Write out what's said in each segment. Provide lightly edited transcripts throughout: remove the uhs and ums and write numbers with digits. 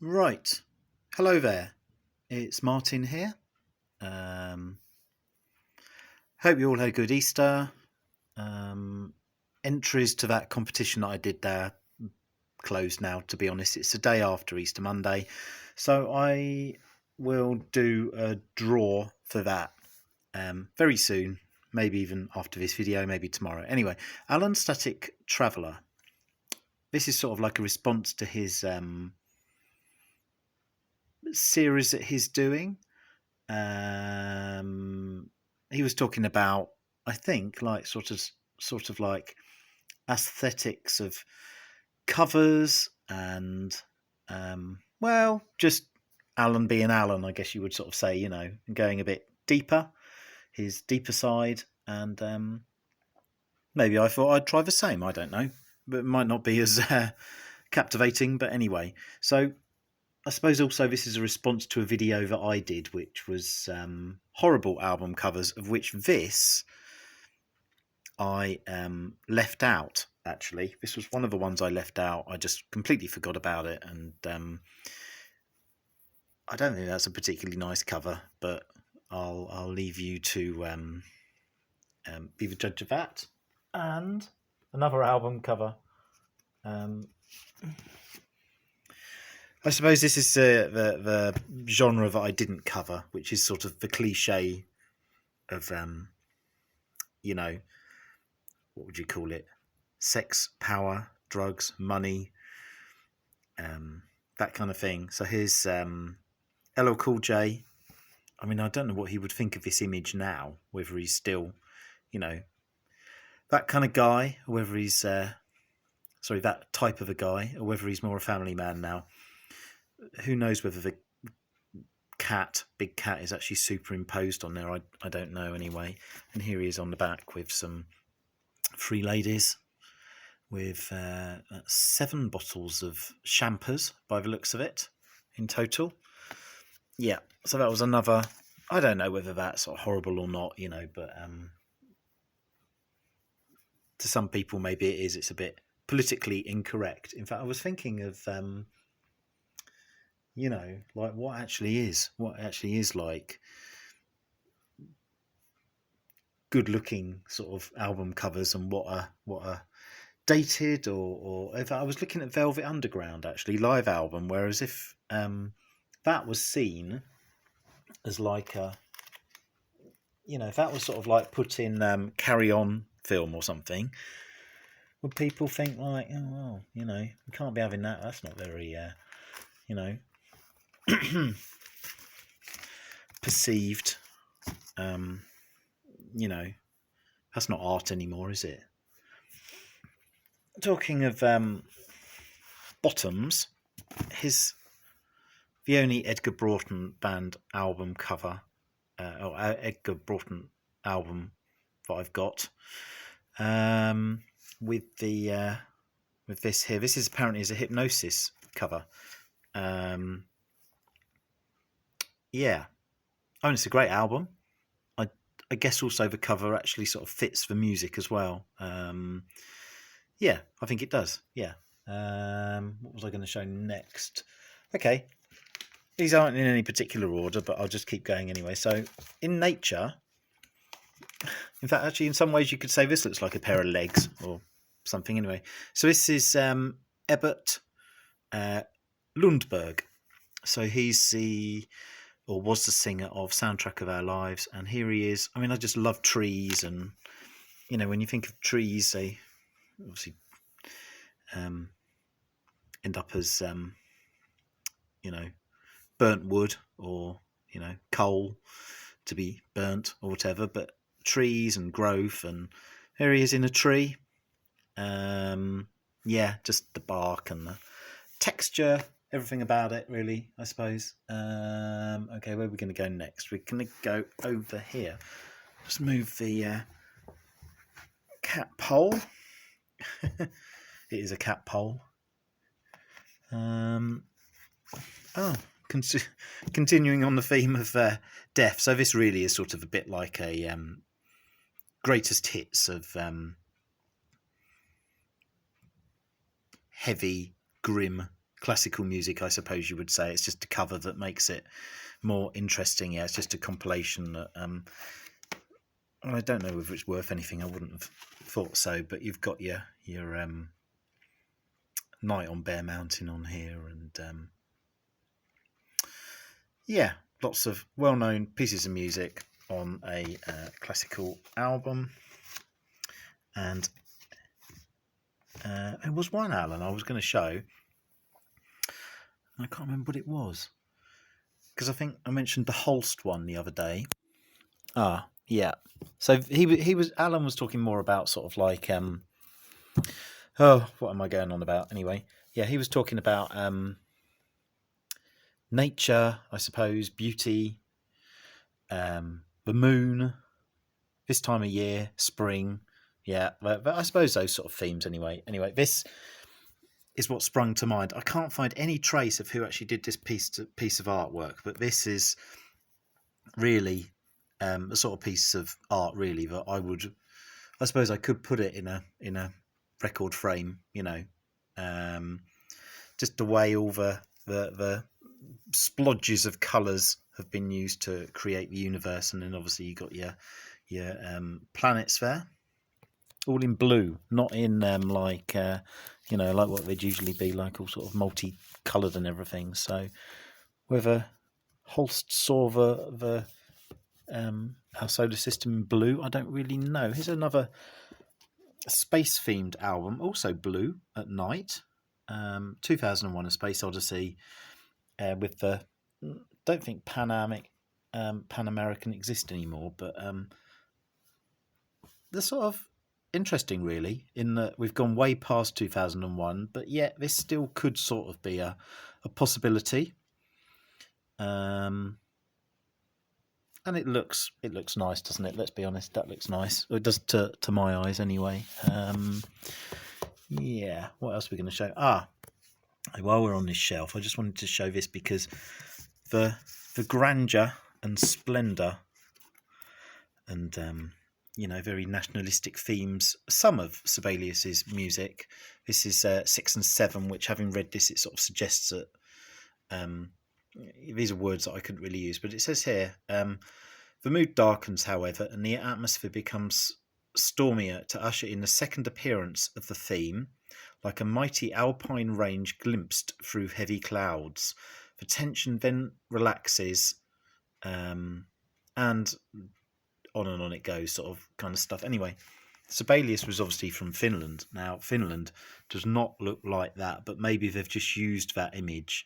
Right. Hello there. It's Martin here. Hope you all had a good Easter. Entries to that competition that I did there closed now, to be honest. It's the day after Easter Monday. So I will do a draw for that very soon. Maybe even after this video, maybe tomorrow. Anyway, Alan Static Traveller. This is sort of like a response to his series that he's doing. He was talking about, I think, like sort of like aesthetics of covers and well, just Alan being Alan, I guess you would sort of say, and going a bit deeper, his deeper side, and maybe I thought I'd try the same. I don't know, but it might not be as captivating. But anyway, so I suppose also this is a response to a video that I did, which was horrible album covers, of which this I left out, actually. This was one of the ones I left out. I just completely forgot about it, and I don't think that's a particularly nice cover, but I'll leave you to be the judge of that. And another album cover. I suppose this is the genre that I didn't cover, which is sort of the cliche of, what would you call it? Sex, power, drugs, money, that kind of thing. So here's LL Cool J. I mean, I don't know what he would think of this image now, whether he's still, that kind of guy, or whether he's, that type of a guy, or whether he's more a family man now. Who knows whether the big cat is actually superimposed on there. I don't know anyway. And here he is on the back with some three ladies with 7 bottles of champers by the looks of it in total. Yeah, so that was another, I don't know whether that's sort of horrible or not, but to some people maybe it is. It's a bit politically incorrect. In fact, I was thinking of like what actually is like good looking sort of album covers, and what are dated, or if I was looking at Velvet Underground actually live album, whereas if that was seen as like a, if that was sort of like put in Carry On film or something, would people think like, oh well, we can't be having that, that's not very perceived, that's not art anymore, is it? Talking of bottoms, the only Edgar Broughton band album cover, or Edgar Broughton album that I've got, with this here. This is apparently a Hypnosis cover. Yeah. Oh, and it's a great album. I guess also the cover actually sort of fits the music as well. Yeah, I think it does. Yeah. What was I going to show next? Okay. These aren't in any particular order, but I'll just keep going anyway. So, in nature, in fact, actually, in some ways you could say this looks like a pair of legs or something anyway. So this is Ebert Lundberg. So he's was the singer of Soundtrack of Our Lives, and here he is. I mean, I just love trees, and when you think of trees, they obviously end up as burnt wood, or coal to be burnt or whatever, but trees and growth, and here he is in a tree. Yeah, just the bark and the texture, everything about it, really, I suppose. Okay, where are we going to go next? We're going to go over here. Just move the cat pole. It is a cat pole. Continuing on the theme of death. So this really is sort of a bit like a greatest hits of heavy, grim classical music, I suppose you would say. It's just a cover that makes it more interesting. Yeah, it's just a compilation that I don't know if it's worth anything. I wouldn't have thought so, but you've got your Night on Bear Mountain on here, and yeah, lots of well-known pieces of music on a classical album. And it was one, Alan, I was going to show. I can't remember what it was, because I think I mentioned the Holst one the other day. Ah, yeah. So Alan was talking more about sort of like what am I going on about anyway? Yeah, he was talking about nature, I suppose, beauty, the moon, this time of year, spring. Yeah, but I suppose those sort of themes anyway. Anyway, this is what sprung to mind. I can't find any trace of who actually did this piece of artwork, but this is really a sort of piece of art, really, that I suppose I could put it in a record frame, just the way all the splodges of colours have been used to create the universe, and then obviously you got your planets there, all in blue, not in like what they'd usually be, like all sort of multicoloured and everything. So whether Holst saw our solar system in blue, I don't really know. Here's another space themed album, also blue at night. 2001: A Space Odyssey, with the don't think Pan American exist anymore, but they're sort of interesting, really, in that we've gone way past 2001, but yet this still could sort of be a possibility. And it looks nice, doesn't it? Let's be honest, that looks nice. It does to my eyes, anyway. Yeah. What else are we going to show? While we're on this shelf, I just wanted to show this because the grandeur and splendour and very nationalistic themes. Some of Sibelius's music. This is 6 and 7, which, having read this, it sort of suggests that. These are words that I couldn't really use, but it says here, the mood darkens, however, and the atmosphere becomes stormier to usher in the second appearance of the theme, like a mighty alpine range glimpsed through heavy clouds. The tension then relaxes, and on and on it goes, sort of kind of stuff. Anyway, Sibelius was obviously from Finland. Now, Finland does not look like that, but maybe they've just used that image.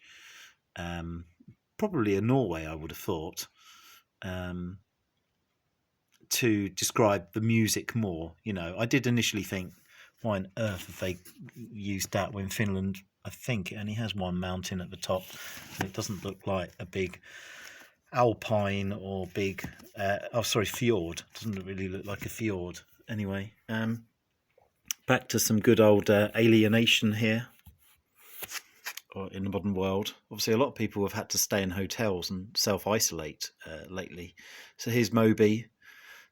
Probably in Norway, I would have thought, to describe the music more. I did initially think, why on earth have they used that when Finland, I think, it only has one mountain at the top, and it doesn't look like a big alpine or big, fjord. It doesn't really look like a fjord. Anyway, back to some good old alienation here. Or in the modern world, obviously, a lot of people have had to stay in hotels and self-isolate lately. So here's Moby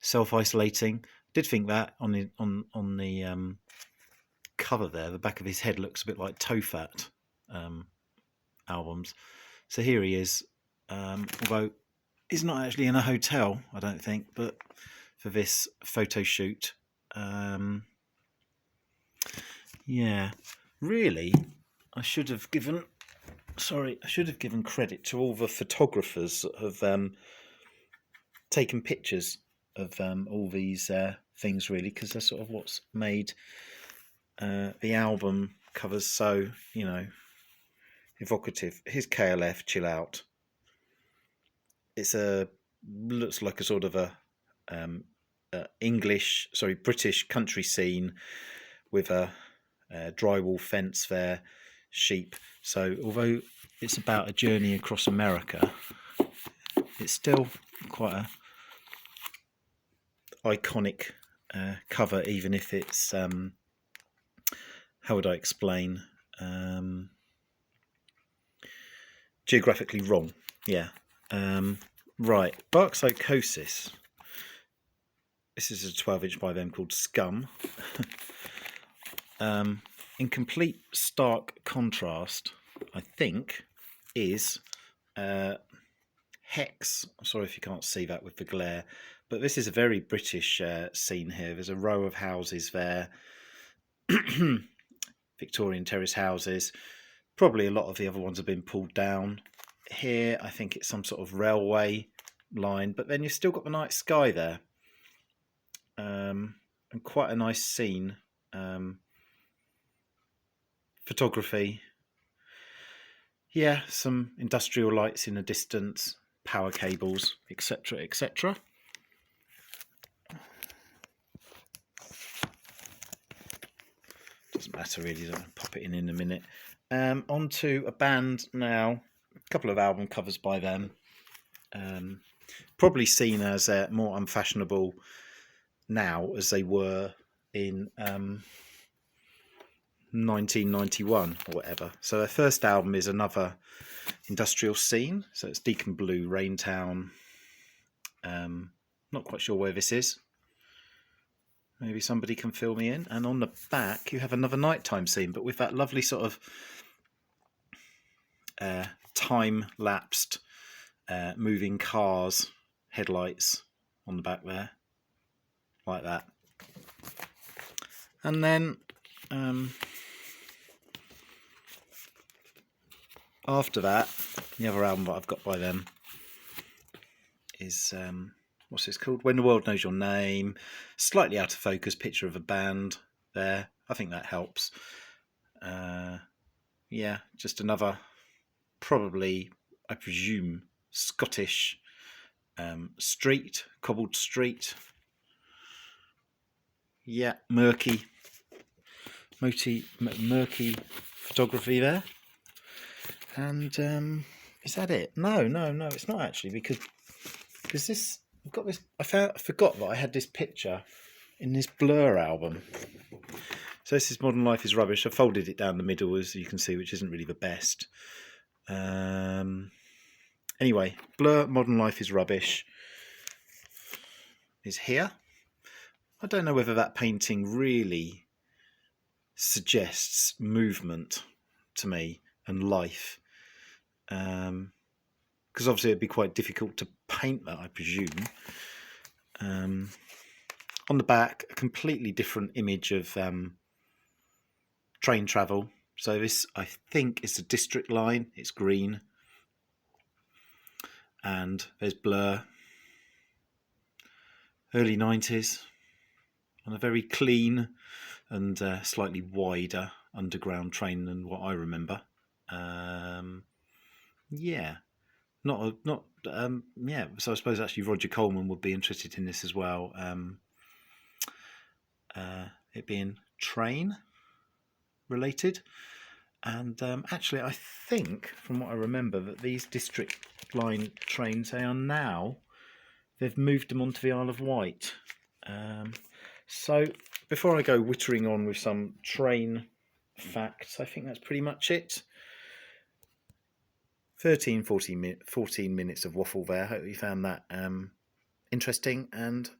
self-isolating. Did think that on the cover there, the back of his head looks a bit like Tofat albums. So here he is, although he's not actually in a hotel, I don't think, but for this photo shoot, yeah, really. I should have given credit to all the photographers that have taken pictures of all these things, really, because they're sort of what's made the album covers so, evocative. Here's KLF, Chill Out. It's looks like a sort of a British country scene with a drywall fence there. Sheep. So although it's about a journey across America, it's still quite a iconic cover, even if it's how would I explain, geographically wrong. Yeah. Right, Bark Psychosis. This is a 12-inch by them called Scum. In complete stark contrast, I think, is Hex. I'm sorry if you can't see that with the glare, but this is a very British scene here. There's a row of houses there, Victorian terrace houses. Probably a lot of the other ones have been pulled down. Here, I think it's some sort of railway line, but then you've still got the night sky there, and quite a nice scene. Photography. Yeah, some industrial lights in the distance, power cables, etc., etc. Doesn't matter really, I'll pop it in a minute. Onto a band now, a couple of album covers by them. Probably seen as more unfashionable now as they were in 1991 or whatever. So their first album is Another Industrial Scene. So it's Deacon Blue, Raintown. Not quite sure where this is. Maybe somebody can fill me in. And on the back, you have Another Nighttime Scene, but with that lovely sort of time-lapsed moving cars headlights on the back there, like that. And then after that, the other album that I've got by them is what's this called? When the World Knows Your Name. Slightly out of focus picture of a band there. I think that helps. Yeah, just another, probably, I presume, Scottish street, cobbled street. Yeah, murky photography there. And is that it? No, it's not actually, because this, I've got this. I forgot that I had this picture in this Blur album. So this is Modern Life is Rubbish. I folded it down the middle, as you can see, which isn't really the best. Anyway, Blur, Modern Life is Rubbish is here. I don't know whether that painting really suggests movement to me and life. Because obviously it'd be quite difficult to paint that, I presume. On the back, a completely different image of train travel. So this, I think, is the District line. It's green. And there's Blur. Early 90s. On a very clean and slightly wider underground train than what I remember. Yeah. Yeah. So I suppose actually Roger Coleman would be interested in this as well. It being train related. And actually, I think, from what I remember, that these District line trains, they've moved them onto the Isle of Wight. So before I go wittering on with some train facts, I think that's pretty much it. 14 minutes of waffle there. Hope you found that interesting, and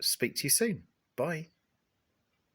speak to you soon. Bye.